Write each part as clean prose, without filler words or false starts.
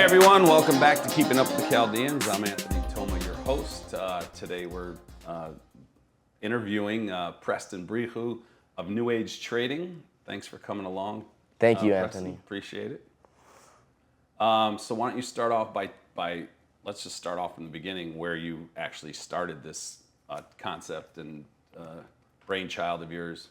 everyone, welcome back to Keeping Up With The Chaldeans. I'm Anthony Toma, your host. Today we're interviewing Preston Brikho of New Age Trading. Thanks for coming along. Thank you, Preston. Anthony. Appreciate it. So why don't you start off by let's just start off from the beginning where you actually started this concept and brainchild of yours.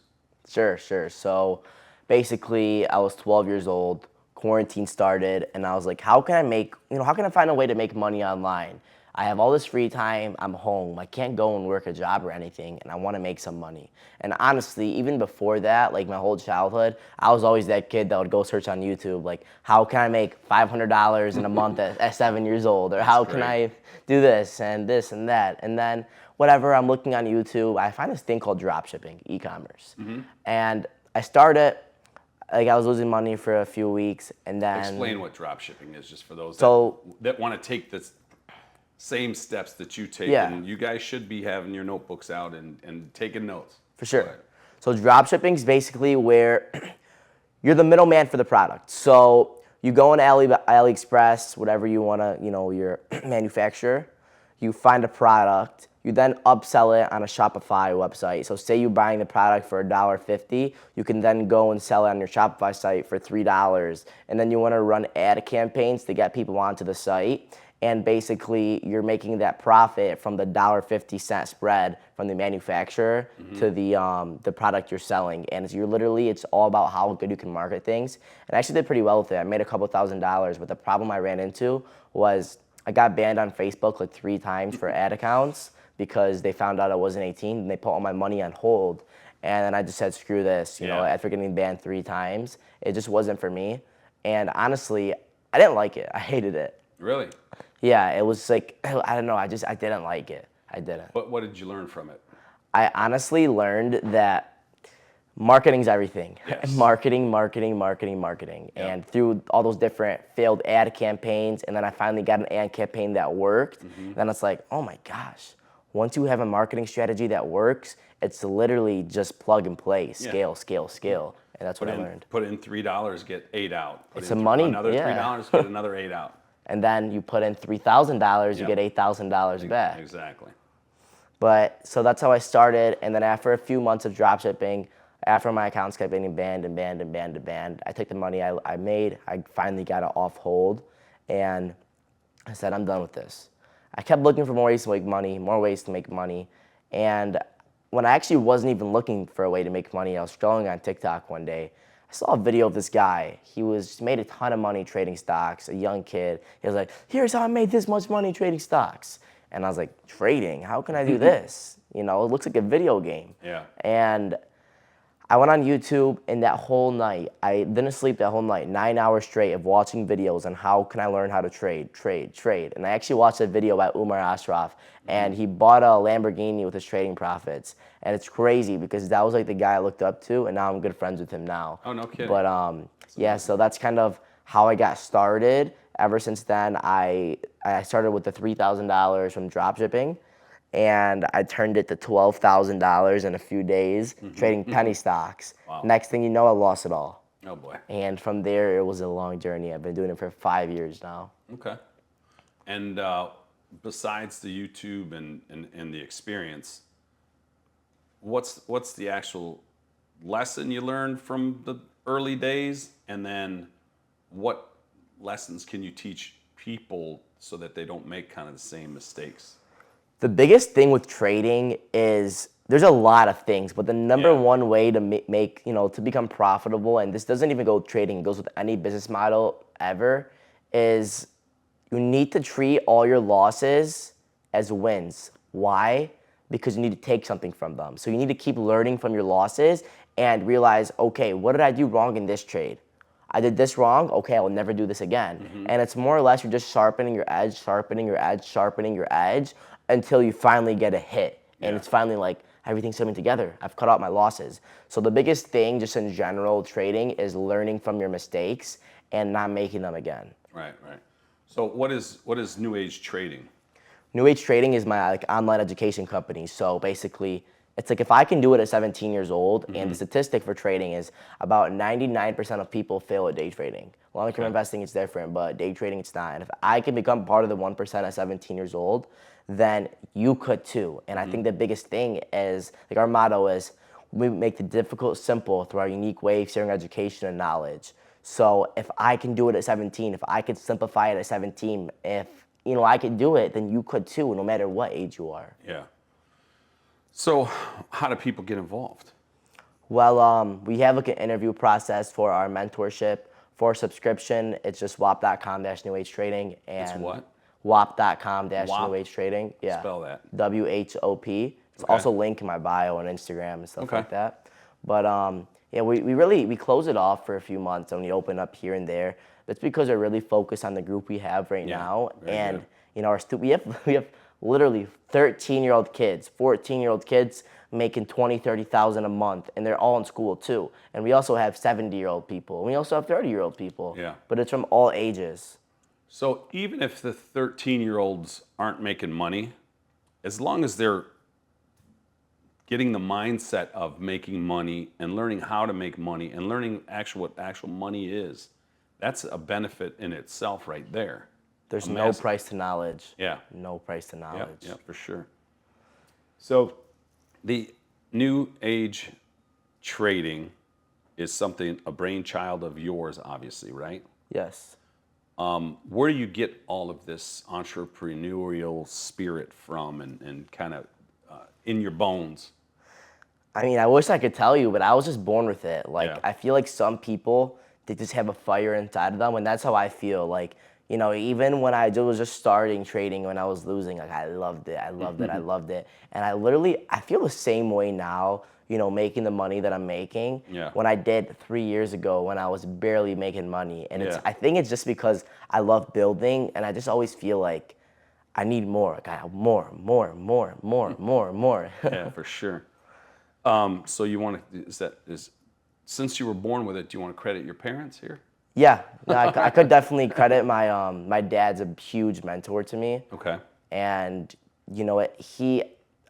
Sure. So basically, I was 12 years old. Quarantine started, and I was like, how can I find a way to make money online? I have all this free time, I'm home, I can't go and work a job or anything, and I want to make some money. And honestly, even before that, like my whole childhood, I was always that kid that would go search on YouTube, like, how can I make $500 in a month at 7 years old? Or how can I do this and that? And then whatever, I'm looking on YouTube, I find this thing called dropshipping, e-commerce. And I started. Like I was losing money for a few weeks, and then Explain what dropshipping is, just for those that want to take the same steps that you take. Yeah. And you guys should be having your notebooks out and taking notes. For sure. So dropshipping is basically where you're the middleman for the product. So you go on AliExpress, whatever you want to, your manufacturer, you find a product. You then upsell it on a Shopify website. So say you're buying the product for $1.50, you can then go and sell it on your Shopify site for $3. And then you want to run ad campaigns to get people onto the site. And basically, you're making that profit from the $1.50 spread from the manufacturer to the product you're selling. And it's all about how good you can market things. And I actually did pretty well with it. I made a couple $1,000s, but the problem I ran into was I got banned on Facebook like 3 times for ad accounts, because they found out I wasn't 18 and they put all my money on hold. And then I just said, screw this, after getting banned 3 times, it just wasn't for me. And honestly, I didn't like it. I hated it. Really? Yeah, it was like, I don't know, I didn't like it. I didn't. But what did you learn from it? I honestly learned that marketing's everything. Yes. Marketing. Yep. And through all those different failed ad campaigns, and then I finally got an ad campaign that worked, then it's like, oh my gosh. Once you have a marketing strategy that works, it's literally just plug and play, scale. And that's what I learned. Put in $3, get 8 out. It's some money. Another $3, get another 8 out. And then you put in $3,000, you get $8,000 back. Exactly. But so that's how I started. And then after a few months of dropshipping, after my accounts kept getting banned, I took the money I made. I finally got it off hold, and I said, I'm done with this. I kept looking for more ways to make money, and when I actually wasn't even looking for a way to make money, I was scrolling on TikTok one day. I saw a video of this guy. He made a ton of money trading stocks, a young kid. He was like, here's how I made this much money trading stocks. And I was like, trading? How can I do this? It looks like a video game. Yeah. And I went on YouTube, and that whole night, I didn't sleep that whole night, 9 hours straight of watching videos on how can I learn how to trade. And I actually watched a video by Omar Binno, and he bought a Lamborghini with his trading profits. And it's crazy because that was like the guy I looked up to, and now I'm good friends with him now. Oh, no kidding. But yeah, so that's kind of how I got started. Ever since then, I started with the $3,000 from dropshipping. And I turned it to $12,000 in a few days, trading penny stocks. Wow. Next thing you know, I lost it all. Oh boy. And from there, it was a long journey. I've been doing it for 5 years now. Okay. And besides the YouTube and the experience, what's the actual lesson you learned from the early days? And then what lessons can you teach people so that they don't make kind of the same mistakes? The biggest thing with trading is there's a lot of things, but the number one way to make, to become profitable, and this doesn't even go with trading, it goes with any business model ever, is you need to treat all your losses as wins. Why? Because you need to take something from them. So you need to keep learning from your losses and realize, okay, what did I do wrong in this trade? I did this wrong, okay, I will never do this again. And it's more or less you're just sharpening your edge until you finally get a hit. And it's finally like, everything's coming together. I've cut out my losses. So the biggest thing just in general trading is learning from your mistakes and not making them again. Right. So what is New Age Trading? New Age Trading is my online education company. So basically, It's like if I can do it at 17 years old, and the statistic for trading is about 99% of people fail at day trading. Long-term investing is different, but day trading it's not. And if I can become part of the 1% at 17 years old, then you could too. And I think the biggest thing is, like our motto is, we make the difficult simple through our unique way of sharing education and knowledge. So if I can do it at 17, if I could simplify it at 17, if I could do it, then you could too, no matter what age you are. Yeah. So how do people get involved? Well, we have like an interview process for our mentorship. For subscription, it's just wop.com-new age trading. And It's what? wop.com-new age trading. Yeah. Spell that. WHOP. It's Okay. also linked in my bio on Instagram and stuff Okay. like that. But yeah, we close it off for a few months and we open up here and there. That's because we're really focused on the group we have right Yeah, now. very And good. we have literally 13-year-old kids, 14-year-old kids making 20, 30,000 a month, and they're all in school too. And we also have 70-year-old people. We also have 30-year-old people. Yeah. But it's from all ages. So even if the 13-year-olds aren't making money, as long as they're getting the mindset of making money and learning how to make money and learning what actual money is, that's a benefit in itself right there. There's A no massive- price to knowledge. Yeah. No price to knowledge. Yeah, for sure. So the new age trading is a brainchild of yours, obviously, right? Yes. Where do you get all of this entrepreneurial spirit from and kind of in your bones? I mean, I wish I could tell you, but I was just born with it. Like, Yeah. I feel like some people, they just have a fire inside of them, and that's how I feel. Like, even when I was just starting trading, when I was losing, like, I loved it, I loved it, I loved it. And I feel the same way now, making the money that I'm making, Yeah. when I did 3 years ago when I was barely making money. And Yeah. I think it's just because I love building, and I just always feel like I need more. Like, I have more. Yeah, for sure. So you want to, since you were born with it, do you want to credit your parents here? Yeah, no, I could definitely credit my dad's a huge mentor to me, Okay. and you know what,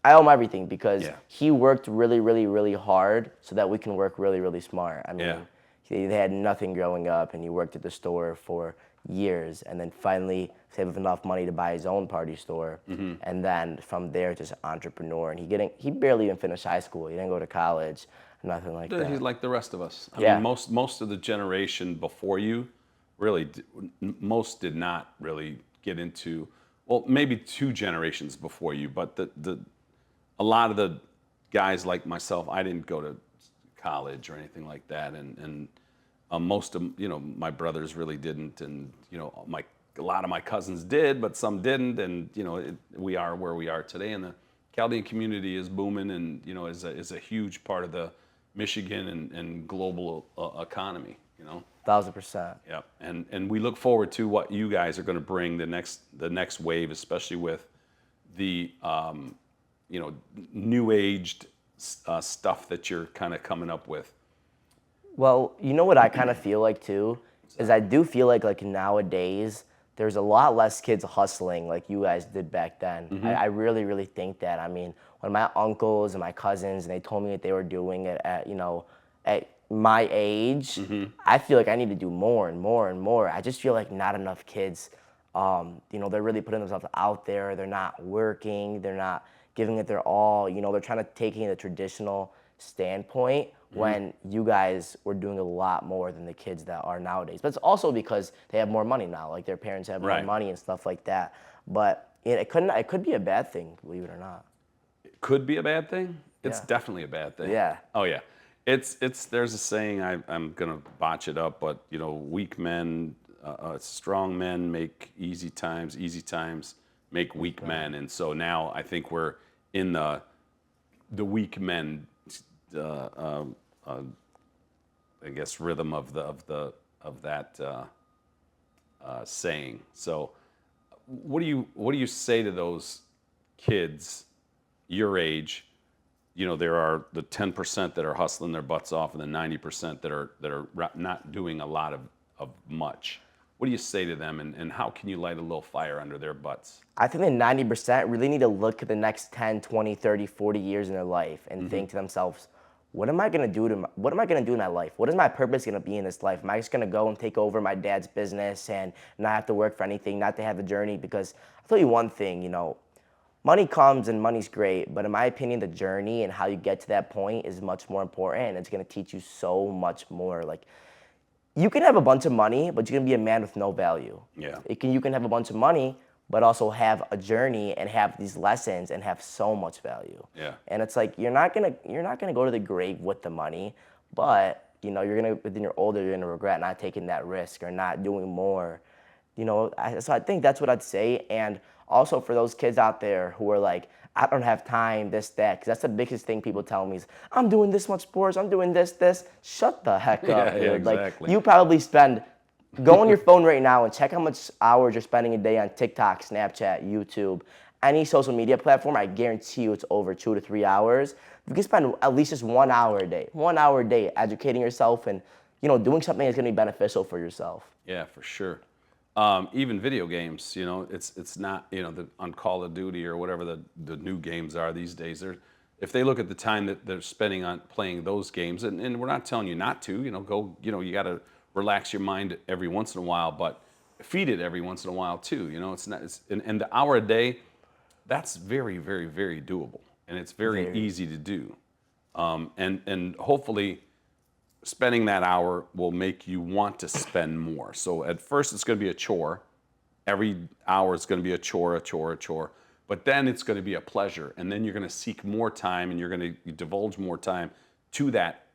I owe him everything because Yeah. he worked really, really, really hard so that we can work really, really smart. I mean, Yeah. they had nothing growing up, and he worked at the store for years, and then finally saved enough money to buy his own party store, and then from there just entrepreneur. And he barely even finished high school. He didn't go to college, nothing like that. He's like the rest of us. I Yeah. mean, most of the generation before you, really, most did not really get into. Well, maybe 2 generations before you, but a lot of the guys like myself, I didn't go to college or anything like that, and most of my brothers really didn't, and a lot of my cousins did, but some didn't, and we are where we are today, and the Chaldean community is booming, and is a huge part of the Michigan and global economy. 1,000%. Yeah, and we look forward to what you guys are going to bring the next wave, especially with the new aged stuff that you're kind of coming up with. Well, you know what I kind of feel like too is I do feel like nowadays there's a lot less kids hustling like you guys did back then. I really, really think that. I mean, when my uncles and my cousins and they told me that they were doing it at my age, I feel like I need to do more and more and more. I just feel like not enough kids, they're really putting themselves out there. They're not working. They're not giving it their all. They're trying to take the traditional standpoint when you guys were doing a lot more than the kids that are nowadays. But it's also because they have more money now. Like their parents have more Right. money and stuff like that. But it could be a bad thing, believe it or not. It could be a bad thing. It's Yeah. definitely a bad thing. Yeah. Oh yeah. It's there's a saying, I'm gonna botch it up, but weak men, strong men make easy times make weak men, and so now I think we're in the weak men, I guess, rhythm of that saying. So, what do you say to those kids your age? There are the 10% that are hustling their butts off, and the 90% that are not doing a lot of much. what do you say to them, and how can you light a little fire under their butts? I think that 90% really need to look at the next 10, 20, 30, 40 years in their life and think to themselves, what am I gonna do what am I gonna do in my life? What is my purpose gonna be in this life? Am I just gonna go and take over my dad's business and not have to work for anything, not to have a journey? Because I'll tell you one thing, you know, money comes and money's great, but in my opinion, the journey and how you get to that point is much more important, and it's gonna teach you so much more. Like, you can have a bunch of money, but you're gonna be a man with no value. Yeah. You can have a bunch of money, but also have a journey and have these lessons and have so much value. Yeah. And it's like you're not gonna go to the grave with the money, but you know when you're older, you're gonna regret not taking that risk or not doing more. You know, so I think that's what I'd say. And also for those kids out there who are like, I don't have time, this, that, because that's the biggest thing people tell me is, I'm doing this much sports, I'm doing this. Shut the heck up, Yeah, dude. yeah, Like, exactly. you probably go on your phone right now and check how much hours you're spending a day on TikTok, Snapchat, YouTube, any social media platform. I guarantee you it's over 2 to 3 hours. You can spend at least just 1 hour a day educating yourself and, you know, doing something that's gonna be beneficial for yourself. Yeah, for sure. Even video games, you know, it's not, you know, on Call of Duty or whatever the new games are these days. If they look at the time that they're spending on playing those games, and we're not telling you not to, you know, go, you know, you got to relax your mind every once in a while, but feed it every once in a while too. You know, and the hour a day, that's very, very, very doable, and it's very easy to do, and hopefully, spending that hour will make you want to spend more. So at first it's going to be a chore. Every hour is going to be a chore. But then it's going to be a pleasure. And then you're going to seek more time, and you're going to divulge more time to that,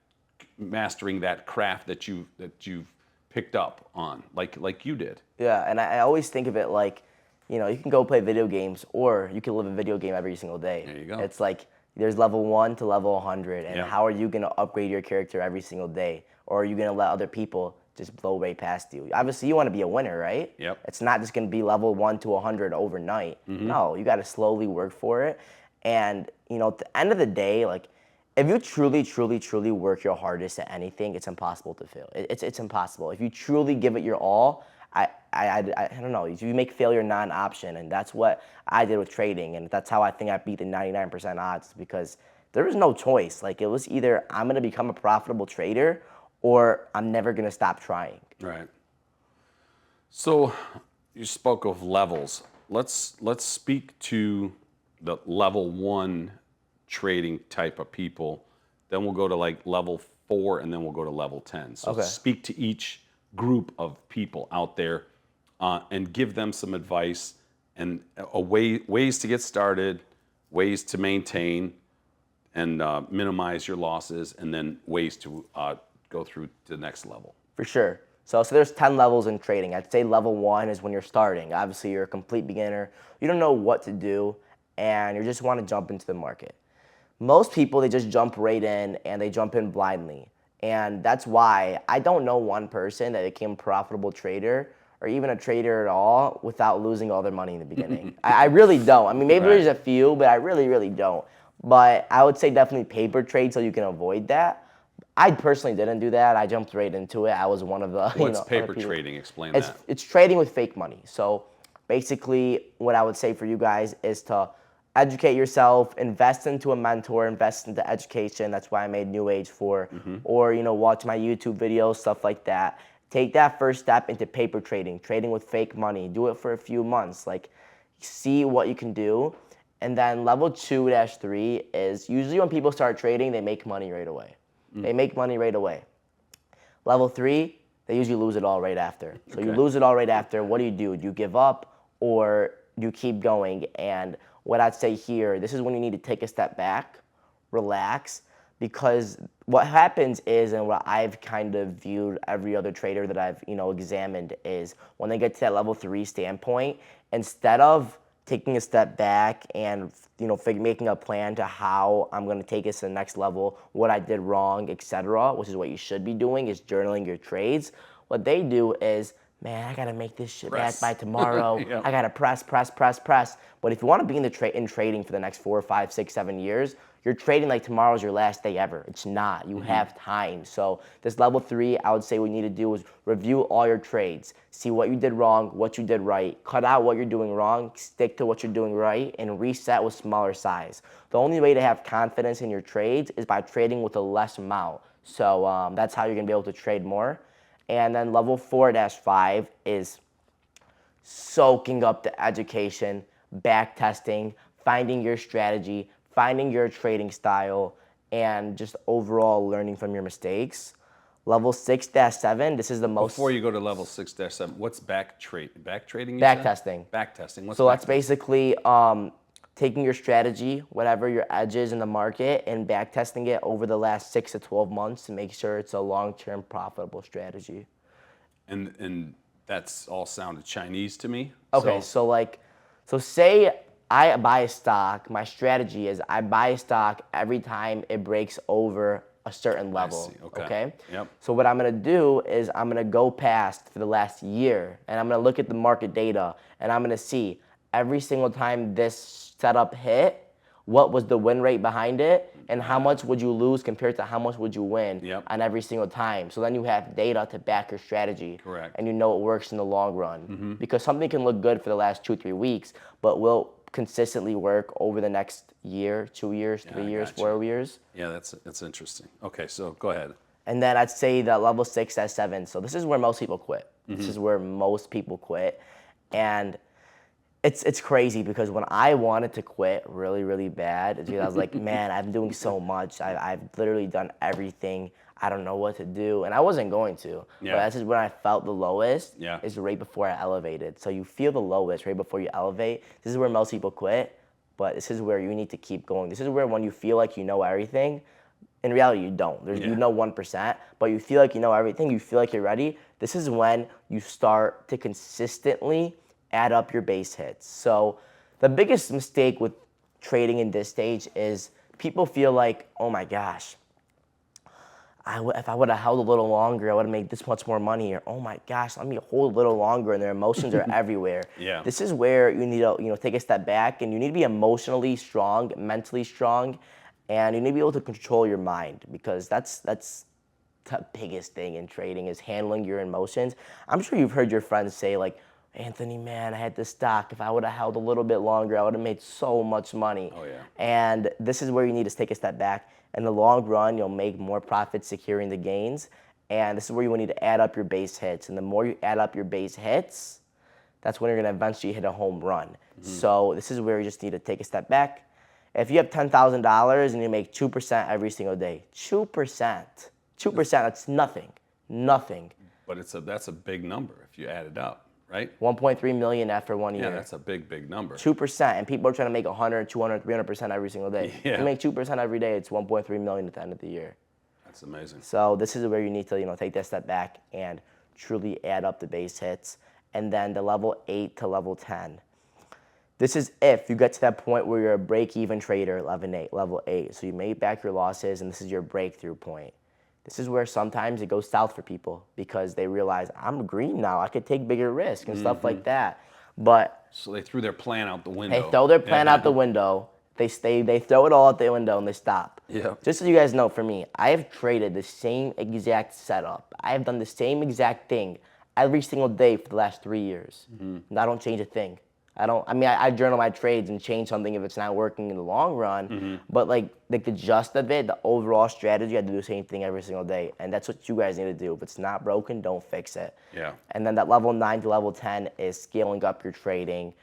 mastering that craft that you've picked up on, like you did. Yeah, and I always think of it like, you know, you can go play video games, or you can live a video game every single day. There you go. It's like there's level 1 to level 100, and Yeah. how are you gonna upgrade your character every single day? Or are you gonna let other people just blow right past you? Obviously, you wanna be a winner, right? Yep. It's not just gonna be level 1 to 100 overnight. No, you gotta slowly work for it. And, you know, at the end of the day, like, if you truly, truly, truly work your hardest at anything, it's impossible to fail. It's impossible. If you truly give it your all, I don't know. You make failure not an option, and that's what I did with trading, and that's how I think I beat the 99% odds, because there was no choice. Like, it was either I'm gonna become a profitable trader, or I'm never gonna stop trying. Right. So you spoke of levels. Let's speak to the level 1 trading type of people. Then we'll go to like level 4, and then we'll go to level 10. So Okay. speak to each group of people out there, and give them some advice and ways to get started, ways to maintain and minimize your losses, and then ways to go through to the next level. For sure. So there's 10 levels in trading. I'd say level 1 is when you're starting. Obviously, you're a complete beginner. You don't know what to do, and you just want to jump into the market. Most people, they just jump right in, and they jump in blindly. And that's why I don't know one person that became a profitable trader or even a trader at all without losing all their money in the beginning. I really don't. I mean, maybe Right. there's a few, but I really, really don't. But I would say definitely paper trade so you can avoid that. I personally didn't do that. I jumped right into it. I was one of the What's other paper people. trading? Explain It's that. it's trading with fake money. So basically, what I would say for you guys is to educate yourself, invest into a mentor, invest into education. That's why I made New Age for, or watch my YouTube videos, stuff like that. Take that first step into paper trading, trading with fake money. Do it for a few months, like see what you can do. And then level 2-3 is usually when people start trading, they make money right away. They make money right away. Level 3, they usually lose it all right after. So you lose it all right after. What do? Do you give up or do you keep going? And what I'd say here, this is when you need to take a step back, relax, because what happens is, and what I've kind of viewed every other trader that I've examined is when they get to that level 3 standpoint, instead of taking a step back and making a plan to how I'm going to take this to the next level, what I did wrong, etc., which is what you should be doing, is journaling your trades. What they do is, man, I gotta make this shit Press. back by tomorrow. Yeah. I gotta press. But if you want to be in trading for the next 4, 5, 6, 7 years, You're trading like tomorrow's your last day ever. It's not. You have time. So this level 3, I would say what you need to do is review all your trades. See what you did wrong, what you did right. Cut out what you're doing wrong, stick to what you're doing right, and reset with smaller size. The only way to have confidence in your trades is by trading with a less amount. So that's how you're going to be able to trade more. And then level 4-5 is soaking up the education, back testing, finding your strategy, finding your trading style, and just overall learning from your mistakes. Level 6-7, this is the most... Before you go to level 6-7, what's back trading? Back testing. Back testing. What's So back that's basically taking your strategy, whatever your edge is in the market, and back testing it over the last 6 to 12 months to make sure it's a long-term profitable strategy. And that's all sounded Chinese to me. Okay, so say I buy a stock, my strategy is I buy a stock every time it breaks over a certain level. I see. Okay? Yep. So what I'm gonna do is I'm gonna go past for the last year and I'm gonna look at the market data and I'm gonna see every single time this setup hit, what was the win rate behind it, and how much would you lose compared to how much would you win on every single time. So then you have data to back your strategy. Correct. And you know it works in the long run. Because something can look good for the last 2-3 weeks, but will consistently work over the next year, 2 years, 3 years, 4 years. Yeah, that's interesting. Okay, so go ahead. And then I'd say that level 6-7. So this is where most people quit. This is where most people quit. And it's crazy because when I wanted to quit really, really bad, it's because I was like, man, I'm doing so much. I've literally done everything. I don't know what to do. And I wasn't going to. Yeah. But this is when I felt the lowest, Yeah. is right before I elevated. So you feel the lowest right before you elevate. This is where most people quit, but this is where you need to keep going. This is where when you feel like you know everything, in reality, you don't. You know 1%, but you feel like you know everything. You feel like you're ready. This is when you start to consistently add up your base hits. So the biggest mistake with trading in this stage is people feel like, oh my gosh, if I would have held a little longer, I would have made this much more money. Or, oh my gosh, let me hold a little longer. And their emotions are everywhere. Yeah. This is where you need to take a step back, and you need to be emotionally strong, mentally strong, and you need to be able to control your mind, because that's the biggest thing in trading is handling your emotions. I'm sure you've heard your friends say like, Anthony, man, I had this stock. If I would have held a little bit longer, I would have made so much money. Oh, yeah. And this is where you need to take a step back. In the long run, you'll make more profits securing the gains. And this is where you will need to add up your base hits. And the more you add up your base hits, that's when you're going to eventually hit a home run. So this is where you just need to take a step back. If you have $10,000 and you make 2% every single day, 2%, that's nothing. But that's a big number if you add it up, right? 1.3 million after 1 year. Yeah, that's a big number. 2%, and people are trying to make 100, 200, 300% every single day. Yeah. If you make 2% every day, it's 1.3 million at the end of the year. That's amazing. So this is where you need to take that step back and truly add up the base hits. And then the level 8 to level 10. This is if you get to that point where you're a break-even trader, level 8. So you made back your losses, and this is your breakthrough point. This is where sometimes it goes south for people because they realize, I'm green now. I could take bigger risk and stuff like that. But So they threw their plan out the window. they throw their plan out the window. They throw it all out the window and they stop. Yeah. Just so you guys know, for me, I have traded the same exact setup. I have done the same exact thing every single day for the last 3 years. And I don't change a thing. I journal my trades and change something if it's not working in the long run. But like the gist of it, the overall strategy, I do the same thing every single day. And that's what you guys need to do. If it's not broken, don't fix it. Yeah. And then that level 9 to level 10 is scaling up your trading,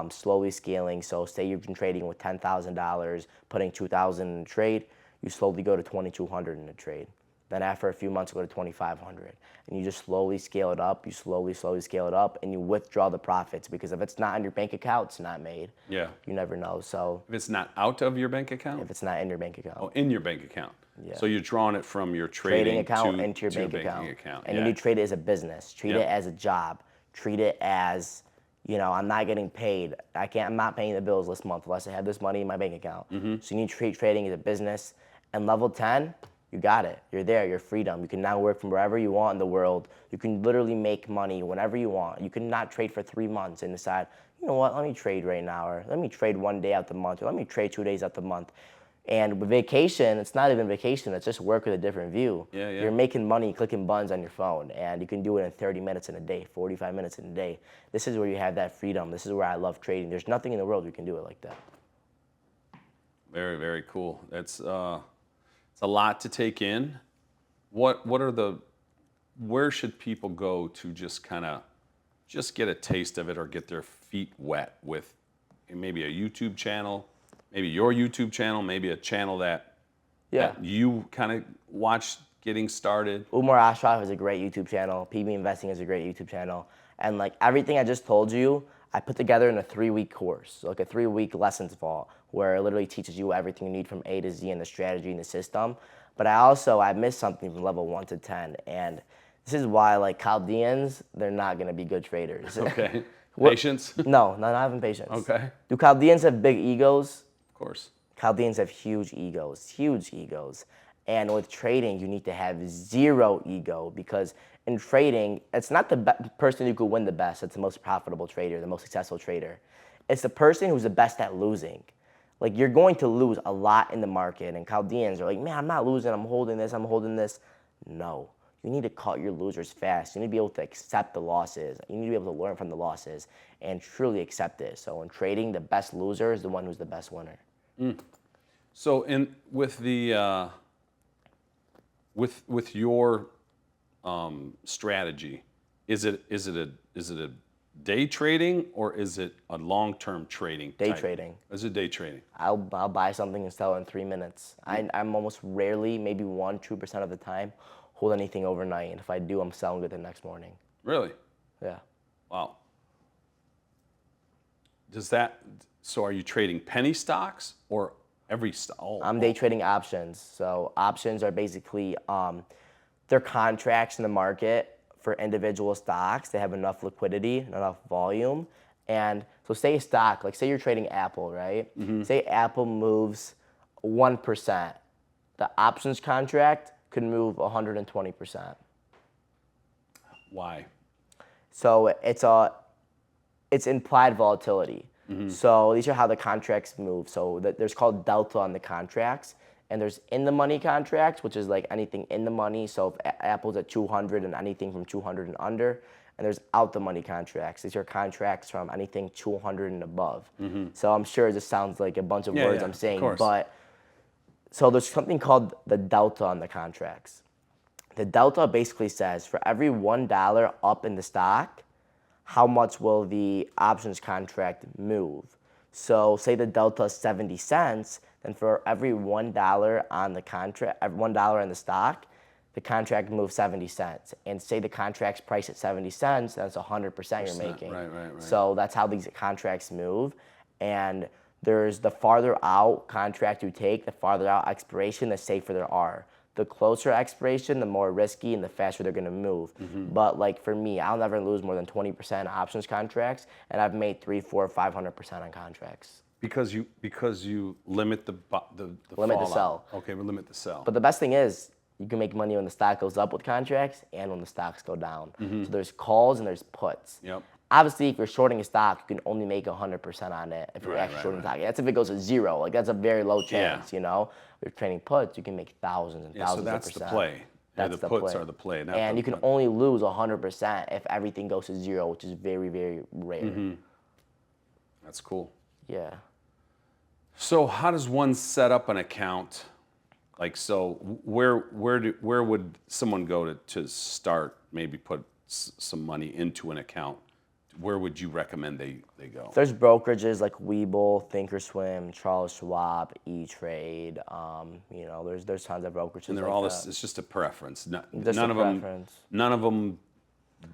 slowly scaling. So say you've been trading with $10,000, putting $2,000 in a trade, you slowly go to $2,200 in a trade. Then after a few months, go to $2,500. And you just slowly scale it up. You slowly scale it up, and you withdraw the profits, because if it's not in your bank account, it's not made. Yeah. You never know. So If it's not out of your bank account? if it's not in your bank account. Oh, in your bank account. Yeah. So you're drawing it from your Trading account to, into your to bank banking account. Yeah. And you need to treat it as a business. Treat Yep. it as a job. Treat it as, I'm not getting paid. I'm not paying the bills this month unless I have this money in my bank account. So you need to treat trading as a business. And level 10, you got it. You're there. You're freedom. You can now work from wherever you want in the world. You can literally make money whenever you want. You can not trade for 3 months and decide, you know what, let me trade right now, or let me trade 1 day out the month, or let me trade 2 days out the month. And with vacation, it's not even vacation, it's just work with a different view. Yeah, yeah. You're making money clicking buttons on your phone, and you can do it in 30 minutes in a day, 45 minutes in a day. This is where you have that freedom. This is where I love trading. There's nothing in the world you can do it like that. Very, very cool. It's a lot to take in. Where should people go to just kind of just get a taste of it or get their feet wet with maybe a YouTube channel, maybe your YouTube channel, maybe a channel that you kind of watch getting started? Umar Ashraf is a great YouTube channel. PB Investing is a great YouTube channel. And like everything I just told you, I put together in a 3-week course, like a 3-week lessons fall, where it literally teaches you everything you need from A to Z and the strategy and the system. But I missed something from level 1 to 10. And this is why like Chaldeans, they're not gonna be good traders. Okay. Patience? No, not having patience. Okay. Do Chaldeans have big egos? Of course. Chaldeans have huge egos. And with trading, you need to have zero ego, because in trading, it's not the person who could win the best. It's the most profitable trader, the most successful trader. It's the person who's the best at losing. Like, you're going to lose a lot in the market, and Chaldeans are like, man, I'm not losing, I'm holding this. No. You need to cut your losers fast. You need to be able to accept the losses. You need to be able to learn from the losses and truly accept it. So in trading, the best loser is the one who's the best winner. So with the with your strategy, is it a day trading or is it a long-term trading? Day trading. Is it day trading? I'll buy something and sell it in 3 minutes. I'm almost rarely, maybe 1-2% of the time, hold anything overnight. And if I do, I'm selling it the next morning. Really? Yeah. Wow. So are you trading penny stocks or every stock? I'm day trading options. So options are basically, they're contracts in the market for individual stocks. They have enough liquidity, enough volume. And so say a stock, like say you're trading Apple, right? Mm-hmm. Say Apple moves 1%. The options contract could move 120%. Why? So it's implied volatility. Mm-hmm. So these are how the contracts move. So there's called delta on the contracts, and there's in the money contracts, which is like anything in the money. So if Apple's at 200 and anything from 200 and under, and there's out the money contracts. These are contracts from anything 200 and above. Mm-hmm. So I'm sure this sounds like a bunch of words I'm saying, but so there's something called the delta on the contracts. The delta basically says for every $1 up in the stock, how much will the options contract move? So say the delta is 70 cents, then for every $1 on the contract, $1 in the stock, the contract moves 70 cents. And say the contract's priced at 70 cents, that's 100% you're making. Right. So that's how these contracts move. And there's the farther out contract you take, the farther out expiration, the safer there are. The closer expiration, the more risky and the faster they're gonna move. Mm-hmm. But like for me, I'll never lose more than 20% on options contracts, and I've made 300, 400, 500% on contracts. Because you limit the limit the sell. Okay, we limit the sell. But the best thing is you can make money when the stock goes up with contracts and when the stocks go down. Mm-hmm. So there's calls and there's puts. Yep. Obviously, if you're shorting a stock, you can only make 100% on it if you're actually shorting a stock. That's if it goes to zero. Like that's a very low chance, you know. If you're trading puts, you can make thousands and thousands of percent. So that's the play. That's the puts are the play. And you can only lose 100% if everything goes to zero, which is very, very rare. Mm-hmm. That's cool. Yeah. So how does one set up an account? Like, so where would someone go to start? Maybe put some money into an account. Where would you recommend they go? There's brokerages like Webull, Thinkorswim, Charles Schwab, E-Trade. You know, there's tons of brokerages. And they're like all that. It's just a preference. None of them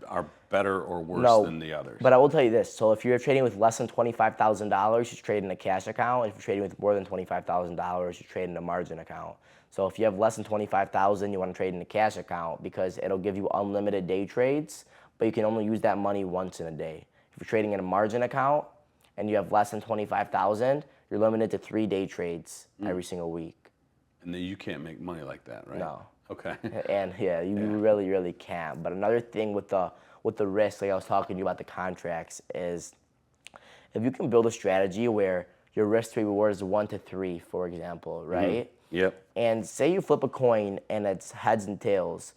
are better or worse than the others. But I will tell you this. So if you're trading with less than $25,000, you trade in a cash account. If you're trading with more than $25,000, you trade in a margin account. So if you have less than $25,000, you want to trade in a cash account because it'll give you unlimited day trades, but you can only use that money once in a day. If you're trading in a margin account and you have less than $25,000, you're limited to 3 day trades every single week. And then you can't make money like that, right? No. Okay. And you really, really can't. But another thing with the risk, like I was talking to you about the contracts, is if you can build a strategy where your risk to reward is 1 to 3, for example, right? Yep. And say you flip a coin and it's heads and tails,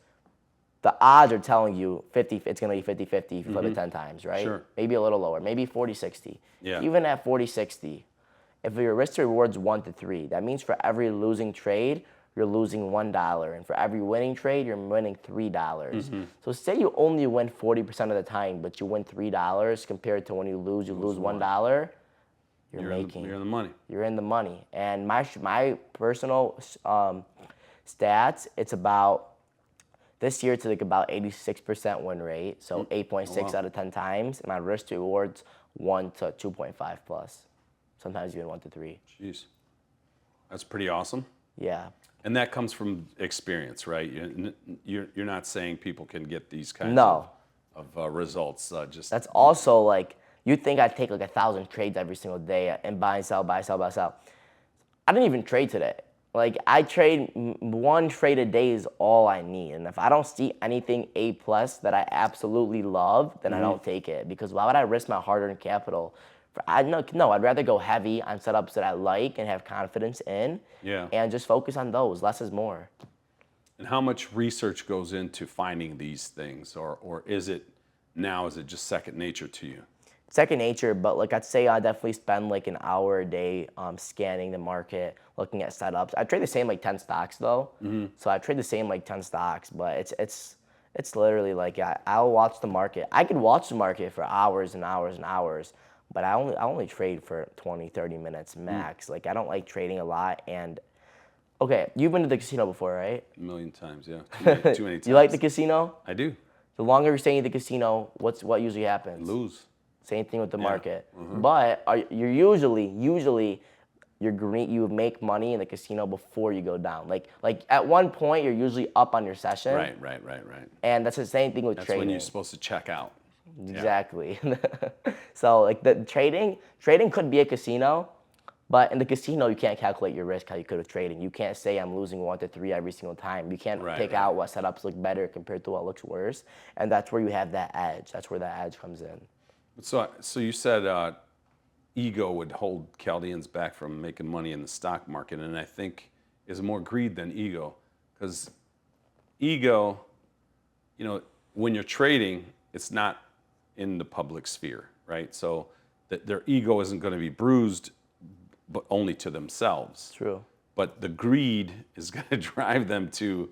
the odds are telling you it's going to be 50-50 if you flip it 10 times, right? Sure. Maybe a little lower, maybe 40-60. Yeah. Even at 40-60, if your risk to reward is 1 to 3, that means for every losing trade, you're losing $1. And for every winning trade, you're winning $3. So say you only win 40% of the time, but you win $3 compared to when you lose $1. You're in the money. You're in the money. And my personal stats, it's about, this year it's like about 86% win rate, so 8.6 out of 10 times. And my risk to rewards 1 to 2.5 plus. Sometimes even 1 to 3. Jeez. That's pretty awesome. Yeah. And that comes from experience, right? You're not saying people can get these kinds No. of results. That's also like, you think I'd take like 1,000 trades every single day and buy and sell, buy, sell, buy, sell. I didn't even trade today. Like, I trade, one trade a day is all I need. And if I don't see anything A+ that I absolutely love, then I don't take it. Because why would I risk my hard-earned capital? No, I'd rather go heavy on setups that I like and have confidence in. Yeah. And just focus on those. Less is more. And how much research goes into finding these things? Or is it just second nature to you? Second nature, but like I'd say I definitely spend like an hour a day scanning the market, looking at setups. I trade the same like 10 stocks though. So I trade the same like 10 stocks, but it's literally like I'll watch the market. I could watch the market for hours and hours and hours, but I only trade for 20, 30 minutes max. Like I don't like trading a lot. And okay, you've been to the casino before, right? A million times, yeah. Too many times. You like the casino? I do. The longer you're staying at the casino, what usually happens? Lose. Same thing with the market. But you're usually you make money in the casino before you go down. Like at one point you're usually up on your session. Right. And that's the same thing with That's trading. when you're supposed to check out. Exactly. So like the trading could be a casino, but in the casino you can't calculate your risk how you could with trading. You can't say I'm losing 1 to 3 every single time. You can't pick out what setups look better compared to what looks worse. And that's where you have that edge. That's where that edge comes in. So you said ego would hold Chaldeans back from making money in the stock market, and I think is more greed than ego, because ego, when you're trading, it's not in the public sphere, right? So their ego isn't going to be bruised, but only to themselves. True. But the greed is going to drive them to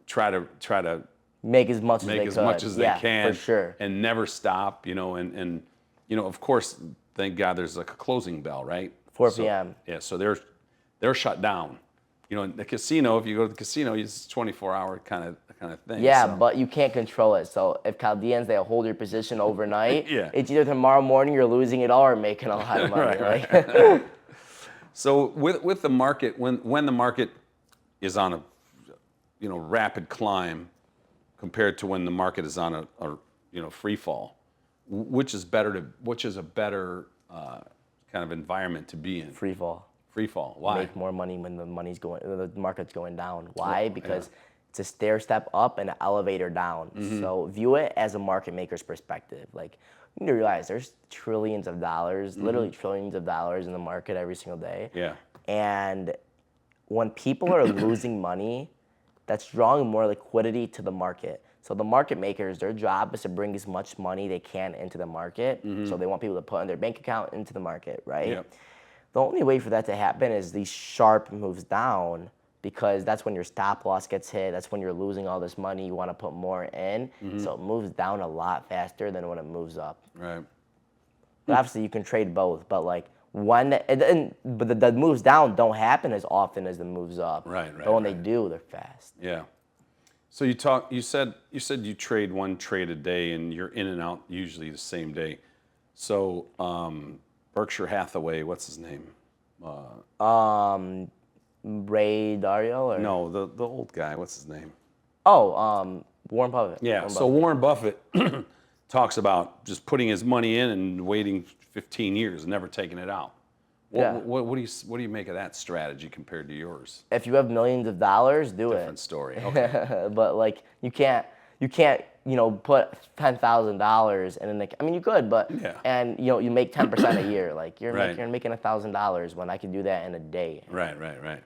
try to Make as much as they can, for sure, and never stop. And of course, thank God there's like a closing bell, right? 4 p.m. Yeah, so they're shut down. In the casino, if you go to the casino, it's 24-hour kind of thing. Yeah, so. but you can't control it. So if Chaldeans, they hold your position overnight, Yeah. It's either tomorrow morning you're losing it all or making a lot of money. Right. So with the market, when the market is on a rapid climb, compared to when the market is on a free fall, which is a better kind of environment to be in? Free fall. Free fall. Why? Make more money when the market's going down. Why? Because it's a stair step up and an elevator down. So view it as a market maker's perspective. Like, you need to realize there's trillions of dollars, literally trillions of dollars in the market every single day. Yeah. And when people are losing money, that's drawing more liquidity to the market. So the market makers, their job is to bring as much money they can into the market. So they want people to put in their bank account into the market, right? Yep. The only way for that to happen is these sharp moves down, because that's when your stop loss gets hit. That's when you're losing all this money. You want to put more in. So it moves down a lot faster than when it moves up. Right. But obviously you can trade both, but like but the moves down don't happen as often as the moves up. Right. But when they do, they're fast. Yeah. So you said you trade one trade a day and you're in and out usually the same day. So Berkshire Hathaway, what's his name? Ray Dalio? Or? No, the old guy. What's his name? Oh, Warren Buffett. Yeah. So Warren Buffett talks about just putting his money in and waiting 15 years and never taking it out. What do you make of that strategy compared to yours? If you have millions of dollars, do it. Different story. Okay. But like you can't you can't, put $10,000 and then I mean you could, but Yeah. and you make 10% a year. Like you're Right. making $1,000 when I could do that in a day. Right.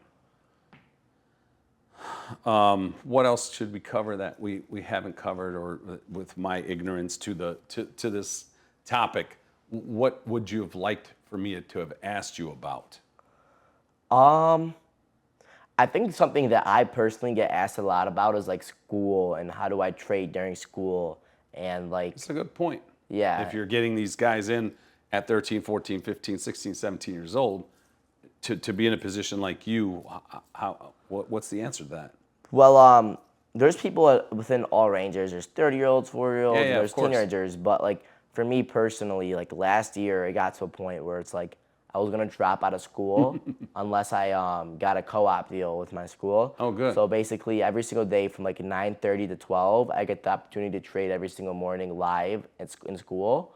What else should we cover that we haven't covered, or with my ignorance to this topic? What would you have liked for me to have asked you about? I think something that I personally get asked a lot about is like school and how do I trade during school and like That's a good point. yeah. If you're getting these guys in at 13, 14, 15, 16, 17 years old to be in a position like you, what's the answer to that? Well, there's people within all ranges. There's 30-year-olds, 40-year-olds, Yeah, there's of course. teenagers. But like for me personally, like last year, it got to a point where it's like I was gonna drop out of school unless I got a co-op deal with my school. Oh, good. So basically, every single day from like 9:30 to 12, I get the opportunity to trade every single morning live in school.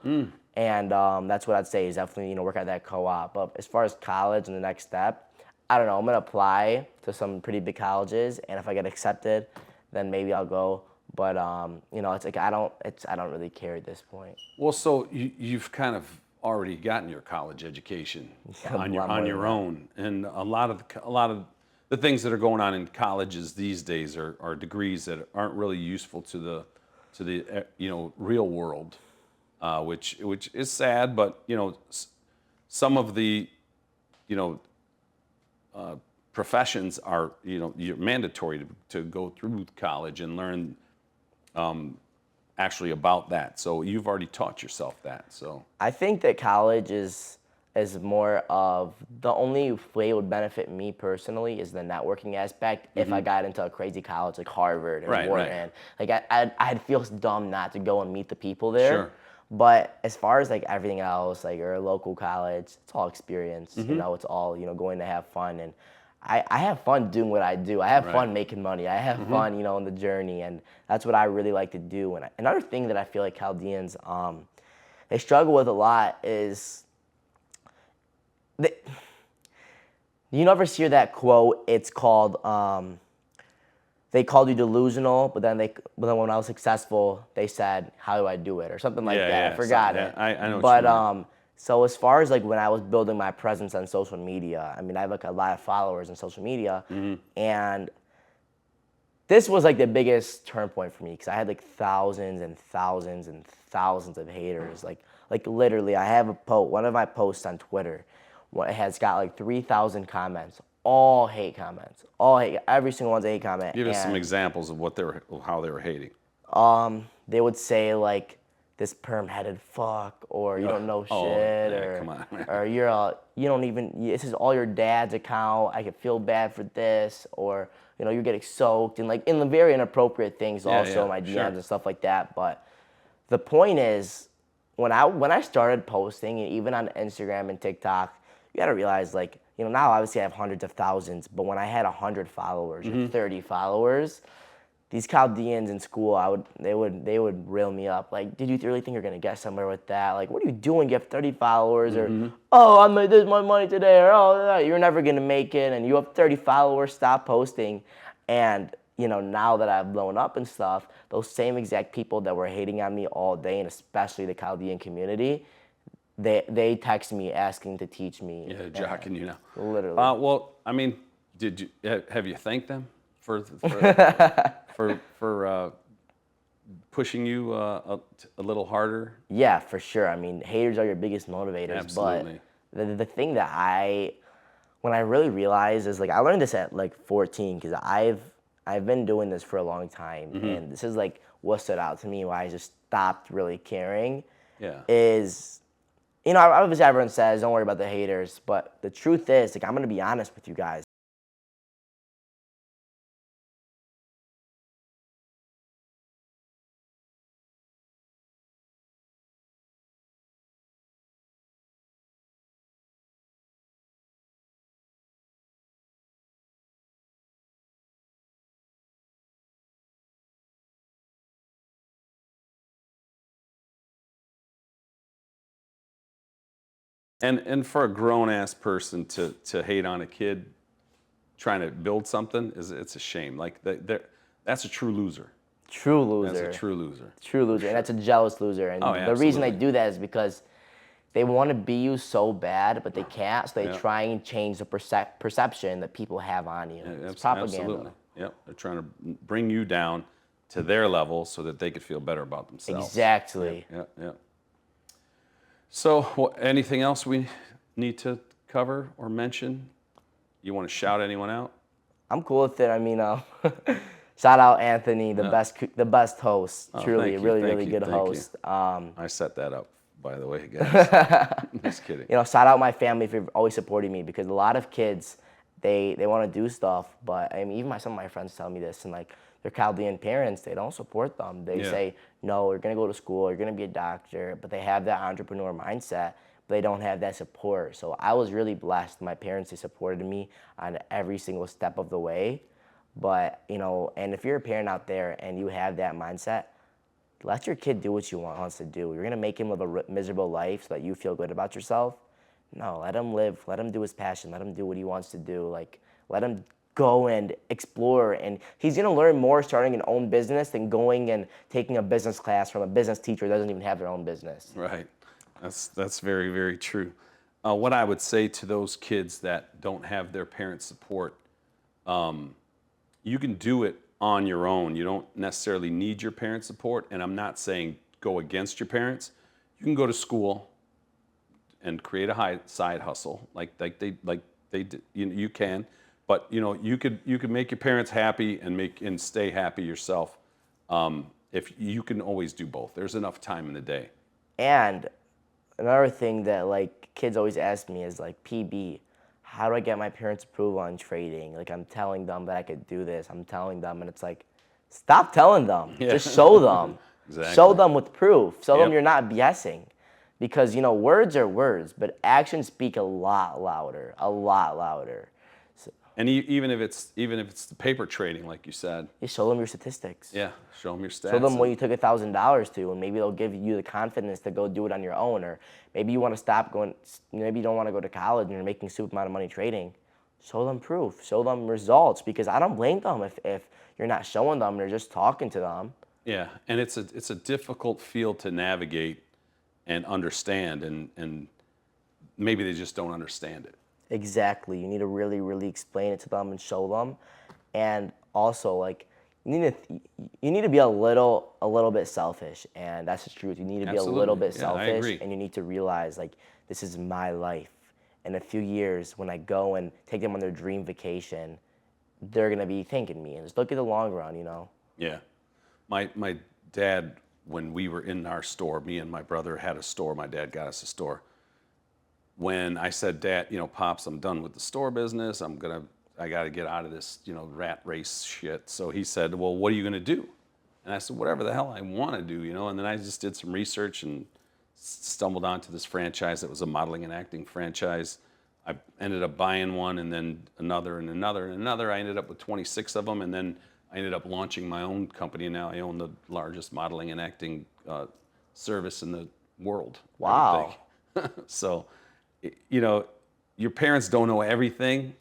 And that's what I'd say is definitely work at that co-op. But as far as college and the next step, I don't know. I'm gonna apply to some pretty big colleges, and if I get accepted, then maybe I'll go. But it's like I don't really care at this point. Well, so you've kind of already gotten your college education on your own, and a lot of the things that are going on in colleges these days are degrees that aren't really useful to the real world, which is sad. But some of the professions are you're mandatory to go through college and learn actually about that. So you've already taught yourself that. So I think that college is more of the only way it would benefit me personally is the networking aspect. If I got into a crazy college like Harvard or Right, Wharton, like I'd feel dumb not to go and meet the people there. Sure. But as far as like everything else, like or a local college, it's all experience. It's all going to have fun, and I have fun doing what I do. I have fun making money. I have fun, in the journey, and that's what I really like to do. And another thing that I feel like Chaldeans they struggle with a lot is you never hear that quote. It's called they called you delusional, but then when I was successful, they said, "How do I do it?" or something like that. yeah, I forgot it. I know But what you mean. so as far as like when I was building my presence on social media, I mean I have like a lot of followers on social media, and this was like the biggest turn point for me because I had like thousands and thousands and thousands of haters. Like literally, I have one of my posts on Twitter, it has got like 3,000 comments. All hate comments. All hate. Every single one's a hate comment. Give us some examples of how they were hating. They would say like this perm-headed fuck, or you don't know shit, yeah, or come on. or you don't even. This is all your dad's account. I could feel bad for this, or you're getting soaked, and like in the very inappropriate things also in my DMs sure. and stuff like that. But the point is, when I started posting, and even on Instagram and TikTok, you gotta realize like now obviously I have hundreds of thousands, but when I had 100 followers or 30 followers, these Chaldeans in school, they would reel me up. Like, did you really think you're gonna get somewhere with that? Like, what are you doing? You have 30 followers, or oh, I made this my money today, or oh, you're never gonna make it, and you have 30 followers. Stop posting. And now that I've blown up and stuff, those same exact people that were hating on me all day, and especially the Chaldean community, they text me asking to teach me. Yeah, jocking you now. Literally. Well, I mean, have you thanked them for pushing you a little harder? Yeah, for sure. I mean, haters are your biggest motivators. Absolutely. But the thing that when I really realized is like I learned this at like 14 because I've been doing this for a long time, and this is like what stood out to me why I just stopped really caring. Yeah. Is obviously everyone says don't worry about the haters, but the truth is like I'm gonna be honest with you guys. And for a grown ass person to hate on a kid trying to build something it's a shame. Like that's a true loser. True loser. That's a true loser. True loser, and that's a jealous loser. And Oh, yeah, the reason they absolutely. do that is because they want to be you so bad, but they can't, so they try and change the perception that people have on you. Yeah, It's propaganda. absolutely. Yep. They're trying to bring you down to their level so that they could feel better about themselves. Exactly. Yeah. So, anything else we need to cover or mention? You want to shout anyone out? I'm cool with it. I mean, shout out Anthony, the best host. Truly, thank you, really, thank really you, good thank host. I set that up, by the way, guys. Just kidding. You know, shout out my family for always supporting me, because a lot of kids, they want to do stuff, but I mean, even some of my friends tell me this, and like their Chaldean parents, they don't support them. They say, no, you're gonna go to school, you're gonna be a doctor, but they have that entrepreneur mindset, but they don't have that support. So I was really blessed. My parents, they supported me on every single step of the way. But, you know, and if you're a parent out there and you have that mindset, let your kid do what you wants to do. You're gonna make him live a miserable life so that you feel good about yourself. No, let him live. Let him do his passion. Let him do what he wants to do. Like, let him go and explore. And he's gonna learn more starting an own business than going and taking a business class from a business teacher that doesn't even have their own business. Right. That's very, very true. What I would say to those kids that don't have their parents' support, you can do it on your own. You don't necessarily need your parents' support. And I'm not saying go against your parents. You can go to school and create a side hustle like they did. You can, but you could make your parents happy and stay happy yourself. If you can always do both. There's enough time in the day. And another thing that like kids always ask me is like, PB, how do I get my parents' approval on trading? Like, I'm telling them that I could do this. I'm telling them, and it's like, stop telling them. Just show them. Exactly. Show them with proof. Show them Yep. you're not BSing. Because, you know, words are words, but actions speak a lot louder. A lot louder. So, And even if it's the paper trading, like you said, you show them your statistics. yeah, show them your stats. Show them what you took $1,000 to, and maybe they'll give you the confidence to go do it on your own. Or maybe you want to stop going, maybe you don't want to go to college and you're making a super amount of money trading. Show them proof, show them results, because I don't blame them if you're not showing them, they're just talking to them. Yeah, and it's a difficult field to navigate and understand, and maybe they just don't understand it. Exactly. You need to really, really explain it to them and show them. And also, like, you need to be a little bit selfish, and that's the truth. You need to be a little bit Absolutely. Yeah, I selfish, agree. and you need to realize, like, this is my life. In a few years, when I go and take them on their dream vacation, they're gonna be thanking me. And just look at the long run, you know. Yeah, my dad, when we were in our store, me and my brother had a store. My dad got us a store. When I said, Dad, Pops, I'm done with the store business. I got to get out of this, rat race shit. So he said, well, what are you going to do? And I said, whatever the hell I want to do, And then I just did some research and stumbled onto this franchise that was a modeling and acting franchise. I ended up buying one, and then another and another and another. I ended up with 26 of them, and then I ended up launching my own company. Now I own the largest modeling and acting service in the world. Wow. I would think. So, your parents don't know everything.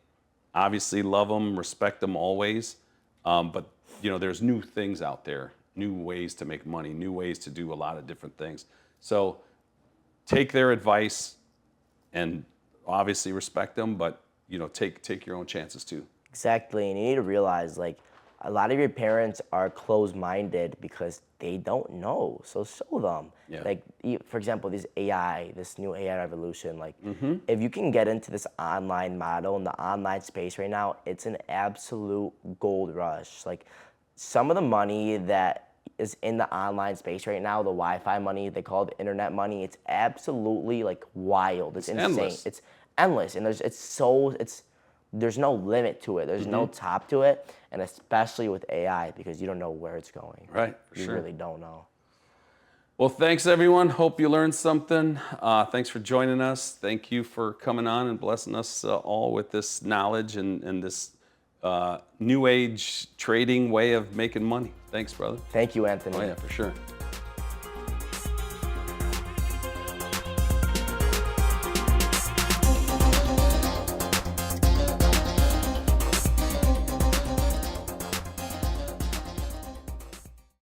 Obviously, love them, respect them always. But, there's new things out there, new ways to make money, new ways to do a lot of different things. So take their advice and obviously respect them, but, take your own chances too. Exactly, and you need to realize, like, a lot of your parents are closed-minded because they don't know. So show them. Yeah. Like, for example, this new AI revolution. Like, if you can get into this online model in the online space right now, it's an absolute gold rush. Like, some of the money that is in the online space right now, the Wi-Fi money, they call it the internet money, it's absolutely like wild. It's insane. endless. It's endless, and there's no limit to it. There's no top to it, and especially with AI, because you don't know where it's going. Right, for You sure. really don't know. Well, thanks everyone. Hope you learned something. Thanks for joining us. Thank you for coming on and blessing us all with this knowledge and this new age trading way of making money. Thanks, brother. Thank you, Anthony. Oh yeah, for sure.